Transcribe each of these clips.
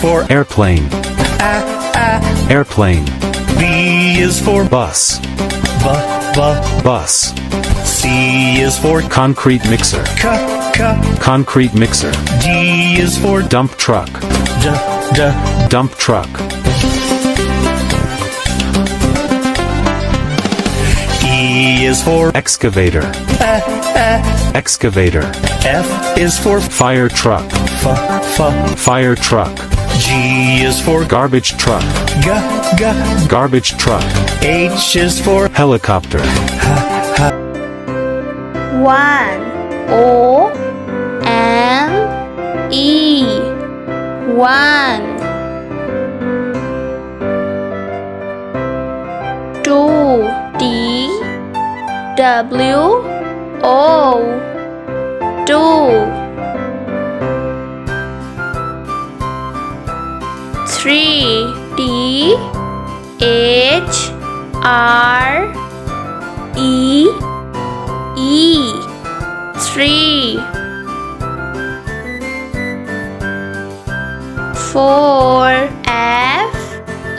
for airplane, airplane. B is for Bus, bus. C is for Concrete mixer, concrete mixer. D is for Dump truck, dump truck. E is for Excavator, excavator. F is for Fire truck, fire truck. G is for Garbage truck, garbage truck. H is for Helicopter, 1 O-N-E 1 2 D-W-O 2 3 T-H-R-E-E 3 4 F-O-U-R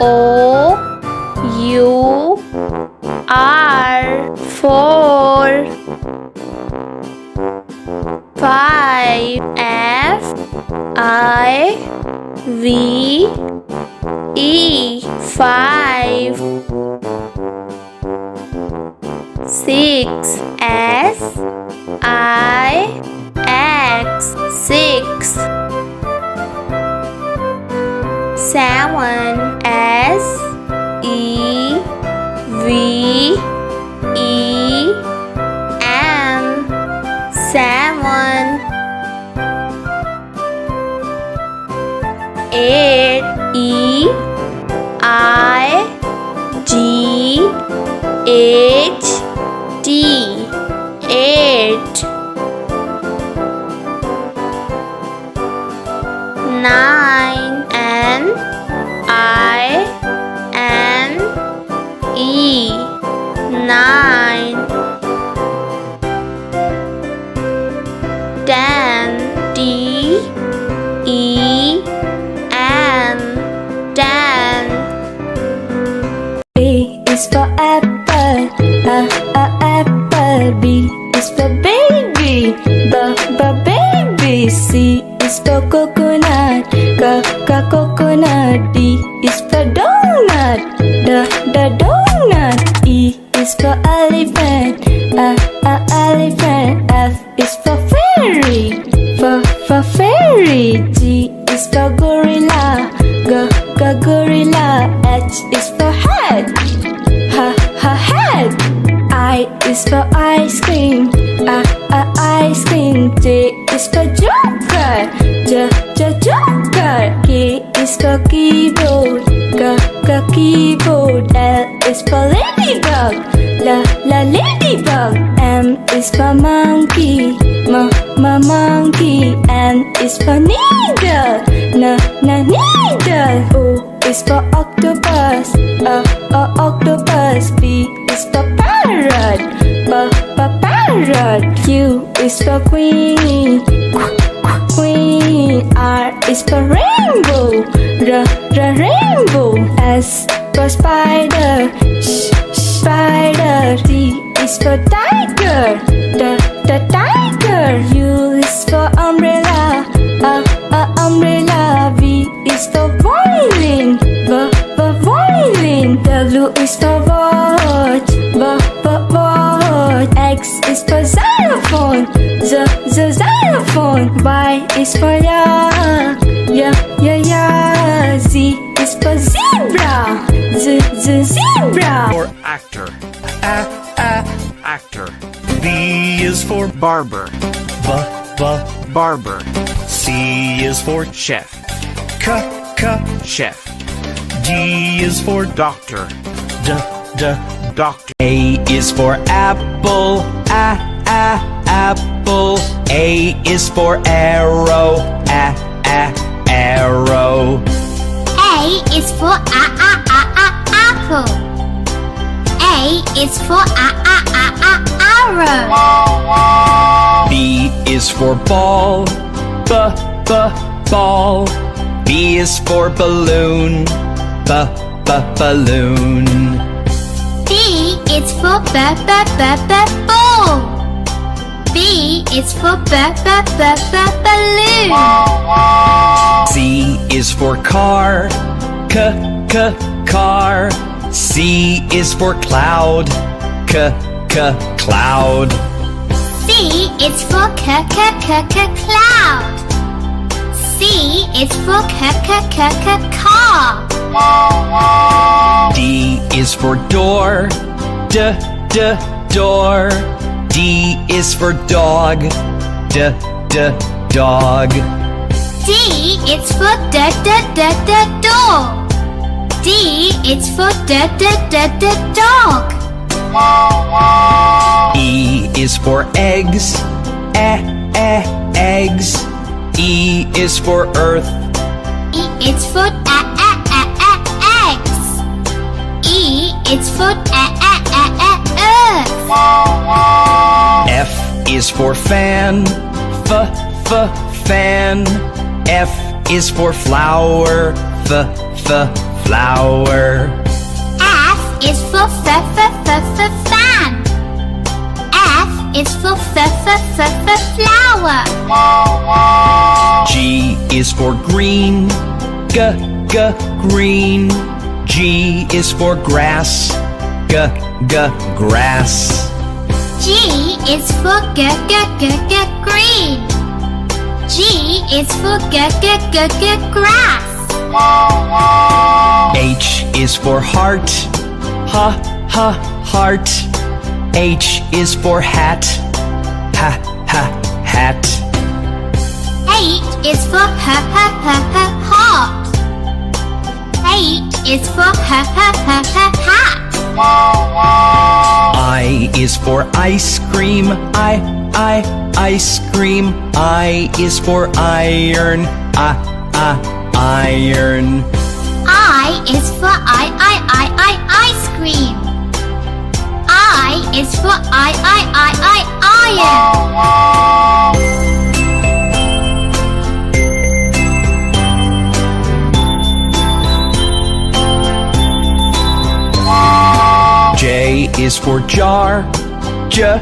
4 5 F-I-V-E 5 6 S-I-X 6 7 S-E-V-E-N 7 8 E-I-G-H-T 8 9 N-I-N-E 9 10 D-E-N 10 A is for apple, apple. B is for baby, baby. C is for coconut, coconut. D is for donut, donut. E is for elephant, elephant. F is for fairy, fairy. G is for gorilla, gorilla. H is for head, head. I is for ice cream, ice cream. J is for joker, joker. K is for keyboard, keyboard. L is for ladybug, ladybug. M is for monkey, monkey. N is for needle, needle. O is for octopus, octopus. P is for parrot, parrot. Q is for queen, queen. R is for rainbow, rainbow. S for spider, spider. T is for tiger, the tiger. U is for umbrella, umbrella. V is for violin, violin. W is for watch, watch. X is for xylophone, xylophone. Y is for yak, Z is for zebra, zebra. For actor, actor. B is for Barber, barber. C is for Chef, chef. D is for Doctor, doctor. A is for apple, apple. A is for arrow, arrow. A is for apple. A is for arrow. B is for ball, ball. B is for balloon. Balloon. B is for ball. B is for balloon. C is for car. Car. C is for cloud. Cloud. C is for cloud. C is for car. D is for door. Door. D is for dog. Dog. D is for door. D is for dog. E is for eggs. Eggs. E is for earth. E is for eggs. E is for earth. F is for fan. Fan. F is for flower. Flower. F is for fan. F is for flower. G is for green. Green. G is for grass. Grass. G is for green. G is for grass. H is for heart. Heart. H is for hat. Hat. H is for heart. H is for hat. I is for ice cream. Ice cream. I is for iron. Iron. I is for ice cream. I is for iron. J is for jar. Jar.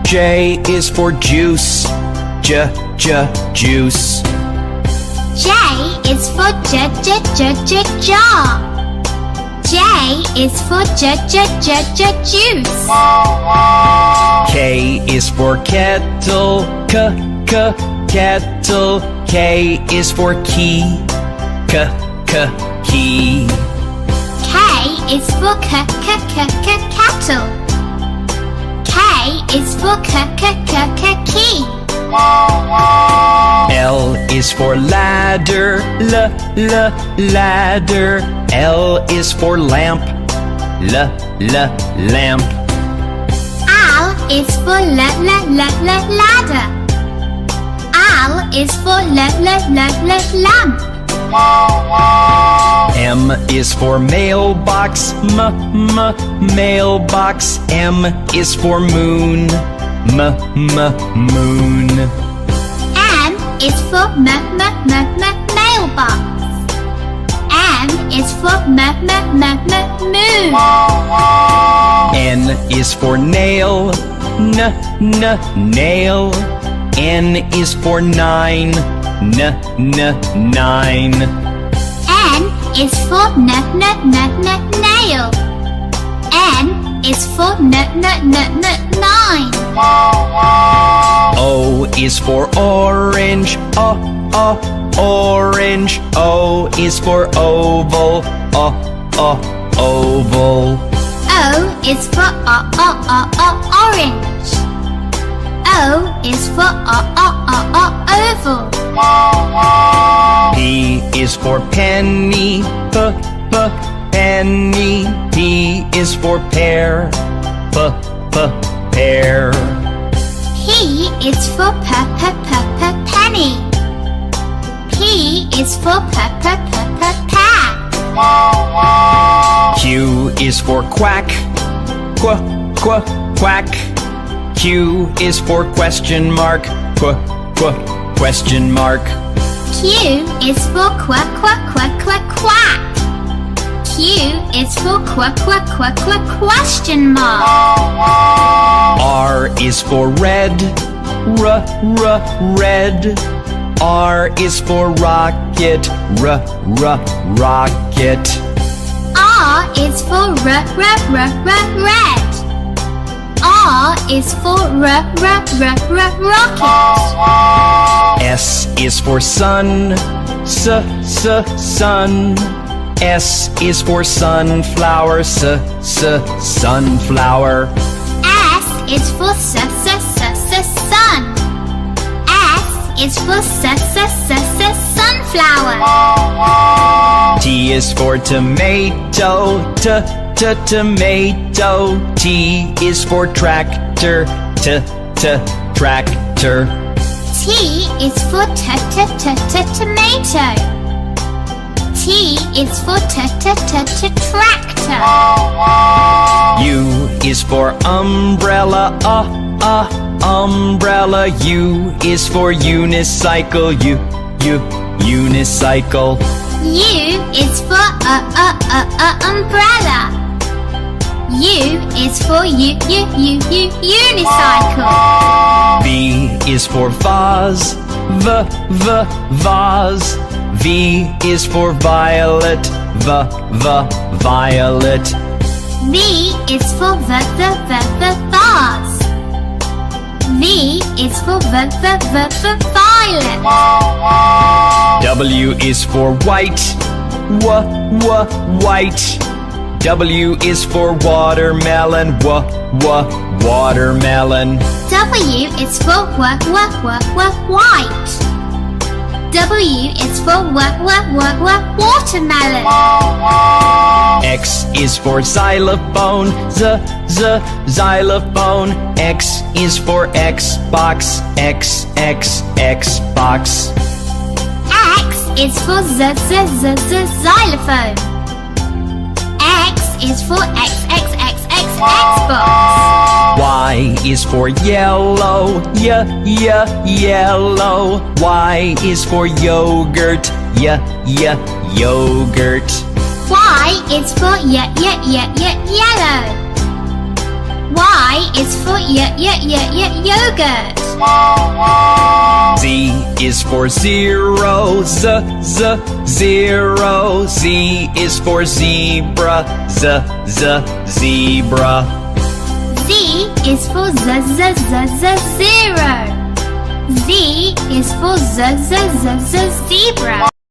J is for juice. Juice. J is for jar. J is for juice. K is for kettle. Kettle. K is for key. Key. K is for kettle. K is for key. L is for ladder. Ladder. L is for lamp. Lamp. L is for ladder. L is for lamp. M is for mailbox. Mailbox. M is for moon. Moon. M is for mailbox. M is for moon. N is for nail. Nail. N is for nine. Nine. N is for nail. N is for nine. O is for orange. Orange. O is for oval. Oval. O is for orange. O is for oval. P is for penny. Penny. P is for pear. Pear. P is for penny. P is for pear. Q is for quack. Quack. Q is for question mark. Question mark. Q is for quack, quack, quack, quack, quack. Q is for quack, quack, quack, quack, question mark. R is for red, red. R is for rocket, rocket. R is for red. R is for rocket. S is for sun, sun. S is for sunflower, sunflower. S is for sun. S is for sunflower. T is for tomato, tomato. T is for tractor, tractor. T is for tomato. T is for tractor. U is for umbrella, umbrella. U is for unicycle, unicycle. U is for umbrella. U is for unicycle. V is for vase, vase. V is for violet, violet. V is for vase. V is for violet. W is for white, white. W is for watermelon, watermelon. W is for white. W is for watermelon. X is for xylophone, xylophone. X is for Xbox, Xbox. X is for xylophone. X is for Xbox. Y is for yellow, yellow. Y is for yogurt, yogurt. Y is for yellow. Y is for yogurt. Z is for zero, zero. Z is for zebra, zebra. Z is for zero. Z is for zebra.